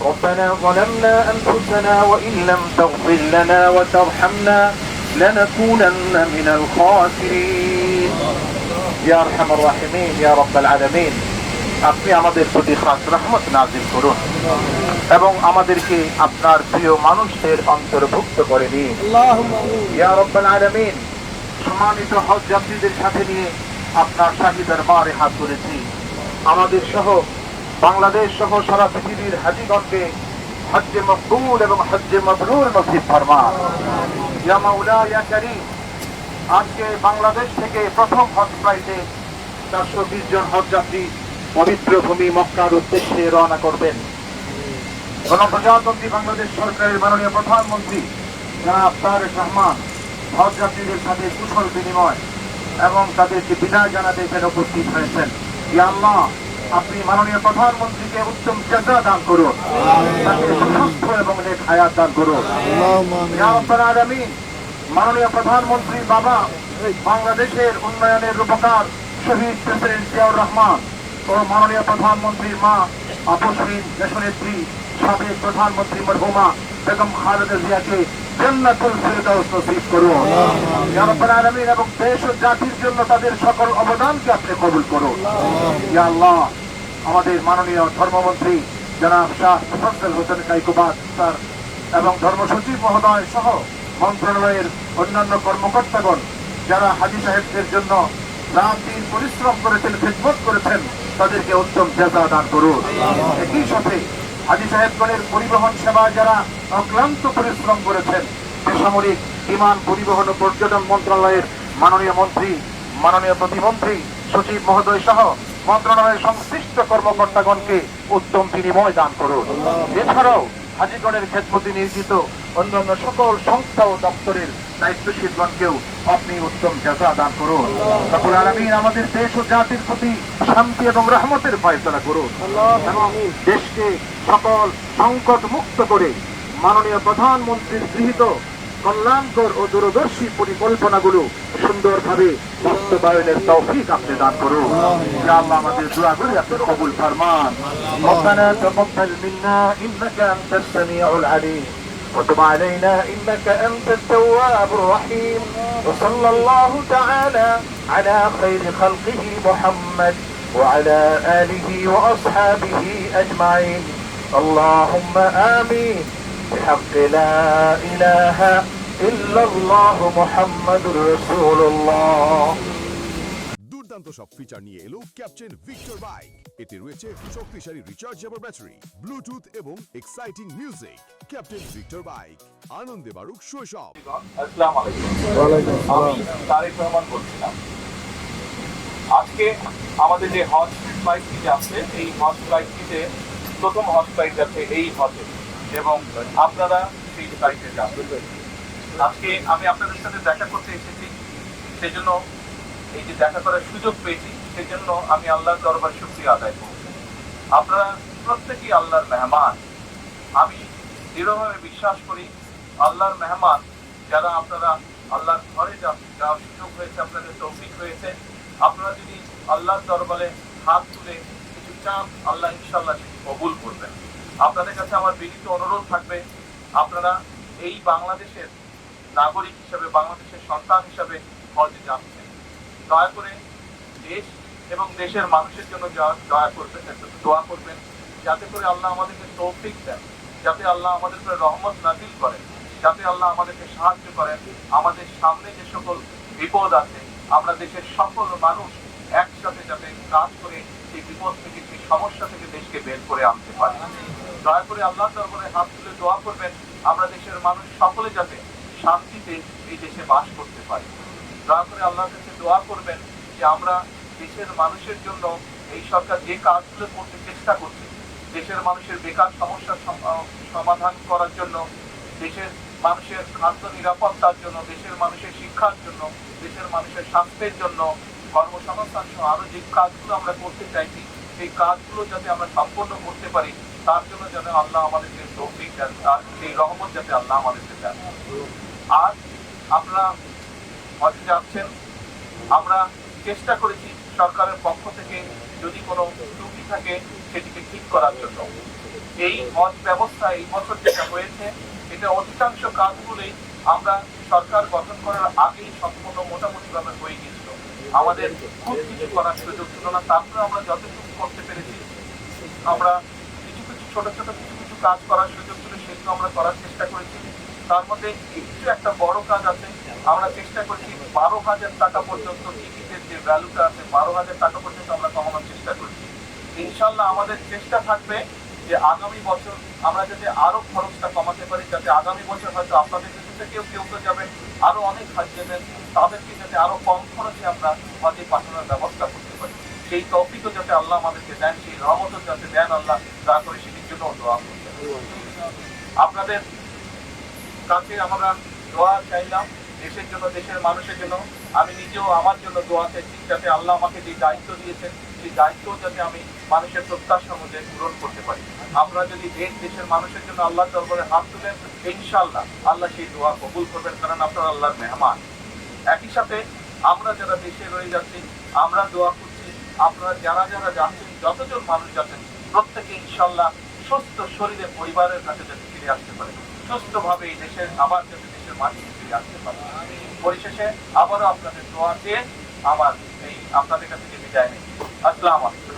ربنا ظلمنا أنفسنا وإن لم تغفر لنا وترحمنا لنكونن من الخاسرين يا أرحم الراحمين يا رب العالمين আপনি আমাদের প্রতি খাস রহমত নাযিল করুন এবং আমাদেরকে আপনার প্রিয় মানুষদের অন্তর্ভুক্ত করে নিন আল্লাহুম্মা আমিন ইয়া রাব্বাল আলামিন। সম্মানিত হজ যাত্রীদের সাথে নিয়ে আপনার শাহী দরবারে হাত তুলেছি। আমাদের সহ বাংলাদেশ সহ সারা পৃথিবীর হাজীগণকে হজ্জে মকবুল এবং হজ্জে মাবরুর নসিব ফরমান ইয়া মাওলা ইয়া কারীম। আজকে বাংলাদেশ থেকে প্রথম হজ ফ্লাইটে 420 জন হজ যাত্রী পবিত্র ভূমি মক্কার উদ্দেশ্যে রওনা করবেন। গণপ্রজাতন্ত্রী বাংলাদেশ সরকারের মাননীয় প্রধানমন্ত্রী জনাব তারেক রহমান হজ যাত্রীদের সাথে কুশল বিনিময় এবং তাদেরকে বিদায় জানাতে এখানে উপস্থিত হয়েছেন। ইয়া আল্লাহ, আপনি মাননীয় প্রধানমন্ত্রীকে উত্তম জাযা দান করুন, তাকে সুস্থ এবং নেক হায়াত দান করুন। ইয়া রাব্বাল আলামিন, মাননীয় প্রধানমন্ত্রীর বাবা বাংলাদেশের উন্নয়নের রূপকার শহীদ প্রেসিডেন্ট জিয়াউর রহমান ও মাননীয় প্রধানমন্ত্রীর মা আপসহীন দেশনেত্রী সাবেক প্রধানমন্ত্রী মরহুমা বেগম খালেদা জিয়াকে জান্নাতুল ফিরদাউস নসিব করুন ইয়া রাব্বাল আলামিন। এবং দেশ ও জাতির জন্য তাদের সকল অবদানকে আপনি কবুল করুন ইয়া আল্লাহ। আমাদের মাননীয় ধর্মমন্ত্রী জনাব শাহ মুফাজ্জল হোসেন কাইকুবাদ স্যার এবং ধর্মসচিব মহোদয় সহ মন্ত্রণালয়ের অন্যান্য কর্মকর্তাগণ যারা হাজী সাহেবদের জন্য রাত দিন পরিশ্রম করেছেন, খিদমত করেছেন, তাদেরকে উত্তম জাযা দান করুন। একই সাথে হাজী সাহেবগণের পরিবহন সেবা যারা অক্লান্ত পরিশ্রম করেছেন, বেসামরিক বিমান পরিবহন ও পর্যটন মন্ত্রণালয়ের মাননীয় মন্ত্রী, মাননীয় প্রতিমন্ত্রী, সচিব মহোদয় সহ মন্ত্রণালয়ের সংশ্লিষ্ট কর্মকর্তাগণকে উত্তম বিনিময় দান করুন। এছাড়াও হাজীগণের খেদমতে নিয়োজিত অন্যান্য সকল সংস্থা ও দপ্তরের দায়িত্বশীলগণকেও আপনি উত্তম জাযা দান করুন। রব্বুল আলামিন, আমাদের দেশ ও জাতির প্রতি শান্তি এবং রহমতের ফয়সালা করুন এবং দেশকে সকল সংকট মুক্ত করে মাননীয় প্রধানমন্ত্রীর গৃহীত কল্যাণকর ও দূরদর্শী পরিকল্পনাগুলো সুন্দরভাবে বাস্তবায়নের তৌফিক আপনি দান করুন। ইয়া আল্লাহ, আমাদের দোয়াগুলি আপনি কবুল ফরমান। রব্বানা তাকাব্বাল মিন্না ইন্নাকা আনতাস সামিউল আলিম وتب علينا إنك أنت التواب الرحيم وصلى الله تعالى على خير خلقه محمد وعلى آله وأصحابه أجمعين اللهم آمين بحق لا إله إلا الله محمد رسول الله। দুর্দান্ত সব ফিচার নিয়ে এলো ক্যাপ্টেন ভিক্টর বাইক। এতে রয়েছে শক্তিশালী রিচার্জেবল ব্যাটারি, ব্লুটুথ এবং exciting music. Captain Victor bike, আনন্দে বাড়ুক শৈশব। আসসালামু আলাইকুম। ওয়ালাইকুম আসসালাম। আমি তারেক রহমান বলছিলাম। আজকে আমাদের যে হজ ফ্লাইটটি যাচ্ছে, এই হজ ফ্লাইটটিতে প্রথম হজ ফ্লাইট যাচ্ছে এই হজে এবং আপনারা সেই ফ্লাইটে যাবেন। আজকে আমি আপনাদের সাথে দেখা করতে এসেছি, সেজন্য এই যে দেখা করার সুযোগ পেয়েছি, সেজন্য আমি আল্লাহর দরবারে শুকরিয়া আদায় করছি। আপনারা প্রত্যেকেই আল্লাহর মেহমান। আমি দৃঢ়ভাবে বিশ্বাস করি আল্লাহর মেহমান যারা আপনারা আল্লাহর ঘরে যাওয়ার সুযোগ হয়েছে, আপনাদের তৌফিক হয়েছে, আপনারা যদি আল্লাহর দরবারে হাত তুলে কিছু চান, আল্লাহ ইনশাআল্লাহ সেটি কবুল করবেন। আপনাদের কাছে আমার বিনীত অনুরোধ থাকবে, আপনারা এই বাংলাদেশের নাগরিক হিসাবে, বাংলাদেশের সন্তান হিসাবে হজে যাচ্ছেন, দয়া করে দেশ এবং দেশের মানুষের জন্য দয়া করবেন, দোয়া করবেন, যাতে করে আল্লাহ আমাদেরকে তৌফিক দেন, যাতে আল্লাহ আমাদের উপরে রহমত নাযিল করেন, যাতে আল্লাহ আমাদেরকে সাহায্য করেন। আমাদের সামনে যে সকল বিপদ আছে, আমরা দেশের সকল মানুষ একসাথে যাতে কাজ করে সেই বিপদ থেকে, সেই সমস্যা থেকে দেশকে বের করে আনতে পারি। দয়া করে আল্লাহর দরবারে হাত তুলে দোয়া করবেন, আমরা দেশের মানুষ সকলে যাতে শান্তিতে এই দেশে বাস করতে পারি। দয়া করে আল্লাহর কাছে দোয়া করবেন যে আমরা দেশের মানুষের জন্য এই সরকার যে কাজগুলো করতে চেষ্টা করছে, দেশের মানুষের বেকার সমস্যার সমাধান করার জন্য, দেশের মানুষের খাদ্য নিরাপত্তার জন্য, দেশের মানুষের শিক্ষার জন্য, দেশের মানুষের স্বাস্থ্যের জন্য, কর্মসংস্থান সহ আরো যে কাজগুলো আমরা করতে চাইছি, সেই কাজগুলো যাতে আমরা সম্পন্ন করতে পারি, তার জন্য যেন আল্লাহ আমাদেরকে তৌফিক দেন, আর সেই রহমত যাতে আল্লাহ আমাদেরকে দেন। আজ আপনারা হজে যাচ্ছেন, আমরা চেষ্টা করেছি সরকারের পক্ষ থেকে যদি কোনো ত্রুটি থাকে সেটিকে ঠিক করার জন্য। এই হজ ব্যবস্থা এই বছর যেটা হয়েছে, এটা অধিকাংশ কাজগুলোই আমরা সরকার গঠন করার আগেই সম্পূর্ণ মোটামুটিভাবে হয়ে গিয়েছিল। আমাদের খুব কিছু করার সুযোগ ছিল না, তারপরে আমরা যতটুকু করতে পেরেছি, আমরা কিছু কিছু ছোট ছোট কিছু কাজ করার সুযোগ ছিল, সেগুলো আমরা করার চেষ্টা করেছি। তার মধ্যে একটু একটা বড় কাজ আছে, আমরা চেষ্টা করছি 12,000 টাকা পর্যন্ত টিকিটের যে ভ্যালুটা আছে 12,000 টাকা পর্যন্ত আমরা কমানোর চেষ্টা করছি। ইনশাল্লাহ আমাদের চেষ্টা থাকবে যে আগামী বছর আমরা যাতে আরো খরচটা কমাতে পারি, যাতে আগামী বছর হয়তো আপনাদের কাছে থেকেও কেউ তো যাবেন, আরো অনেক হাজি যাবেন, তাদেরকে যাতে আরো কম খরচে আমরা হজে পাঠানোর ব্যবস্থা করতে পারি। সেই তৌফিকও যাতে আল্লাহ আমাদেরকে দেন, সেই রহমতও যাতে দেন আল্লাহ, তা করে সেটির জন্য দোয়া করতে। আপনাদের কাছে আমরা দোয়া চাইলাম দেশের জন্য, দেশের মানুষের জন্য। আমি নিজেও আমার জন্য দোয়া চাইছি, যাতে আল্লাহ আমাকে যে দায়িত্ব দিয়েছেন সেই দায়িত্ব যাতে আমি মানুষের প্রত্যাশা অনুযায়ী পূরণ করতে পারি। আপনারা যদি দেশের মানুষের জন্য আল্লাহর দরবারে হাত তুলেন, ইনশাআল্লাহ আল্লাহ সেই দোয়া কবুল করবেন, কারণ আপনারা আল্লাহর মেহমান। একই সাথে আমরা যারা দেশে রয়ে যাচ্ছি, আমরা দোয়া করছি আপনারা যারা যারা যাচ্ছেন, যতজন মানুষ যাচ্ছেন, প্রত্যেকে ইনশাআল্লাহ সুস্থ শরীরে পরিবারের কাছে যাতে ফিরে আসতে পারে, সুস্থভাবে এই দেশের আবার যাতে দেশের মাটিতে ফিরে আসতে পারে। পরিশেষে আবারও আপনাদের দোয়া চেয়ে আমার এই আপনাদের কাছে যে বিদায় নেই। আসসালামু আলাইকুম।